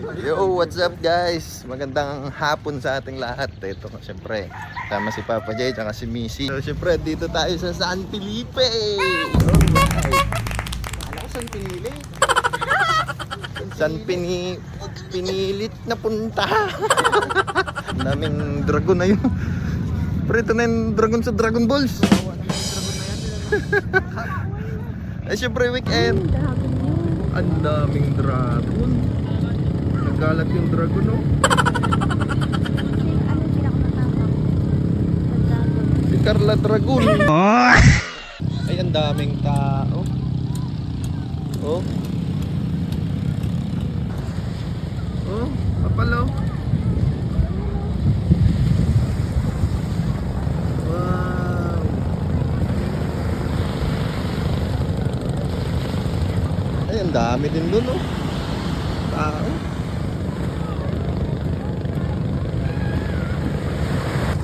Yo, what's up guys? Magandang hapon sa ating lahat. Ito, syempre, tama si Papa J at si Missy. So, syempre, dito tayo sa San Felipe. Wala ko San Felipe. Pinilit na punta. Ang daming dragon na yun. Pero ito na yung dragon sa Dragon Balls. Eh, syempre, weekend. Ang daming dragon. Nagalat yung dragon, no? Si Carla Dragon. Ay, ang daming tao. Oh. Oh, papalo. Wow. Ay, ang dami din dun, oh. Tao.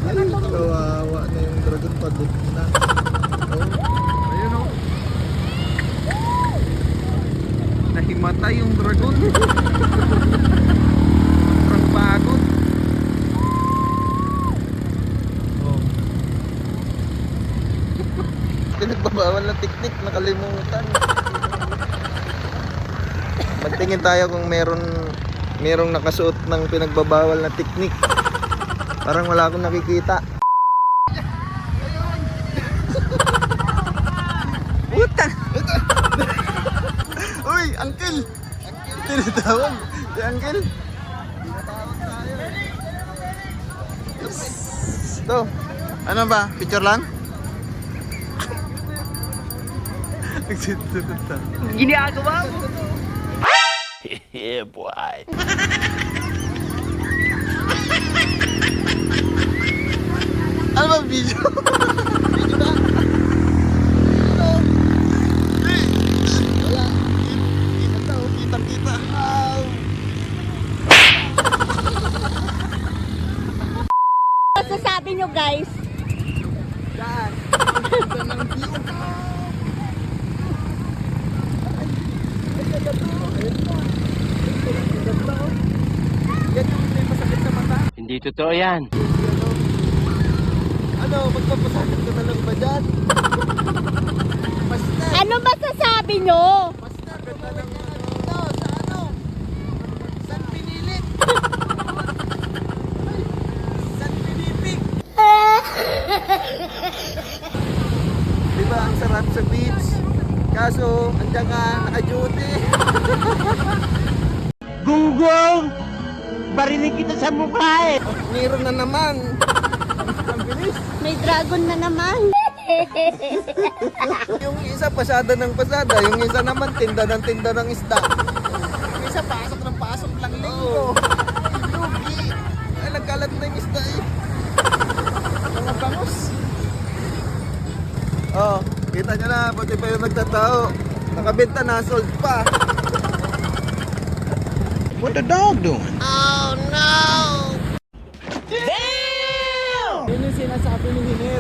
Ay, kawawa na yung dragon pagod na. Oh, ayun oh. Nahimatay yung dragon. Sobrang pagod. Oh. Pinagbabawal na teknik, nakalimutan. Magtingin tayo kung merong nakasuot ng pinagbabawal na teknik. Parang wala akong nakikita. Puta! Uy, uncle! Tinatawag. Si uncle. Ito. Ano ba? Picture lang? Ginagawa mo? Yeah, boy. Ano ba video? Video ba? Ano? Wala. Kita, kitang-kita. Masasabi nyo guys? Yan. Ganda ng view. Hindi totoo yan. Ano, magpapasakit ka na lang ba dyan? Basta. Ano masasabi nyo? Basta, ganda ng dito. Sa ano? San Pinilit. San Pinipig. Diba, ang sarap sa beach. Kaso, andyan ka, naka-duty. Gunggong! Barinig kita sa mukha eh! Meron na naman. Ang bilis. May dragon na naman. Yung isa pasada ng pasada, yung isa naman tinda ng isda. Yung isa pasok ng pasok lang linggo. Lugi. Ay, nagkalat na yung isda eh. Mga bangus. Oh, kita nyo na, pati pa yung nagtatao. Nakabenta na, sold pa. What the dog doing? Oh no! Yun yung sinasabi ni Hiner.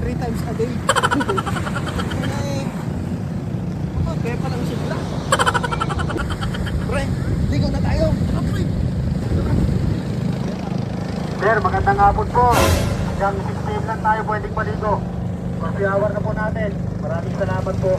3 times a day. Ay, kaya palang sigla. Pre, ligaw na tayo. Sir, magandang hapon po. Hanggang 6 p.m. lang tayo pwedeng maligo. Coffee hour na po natin. Maraming salamat po.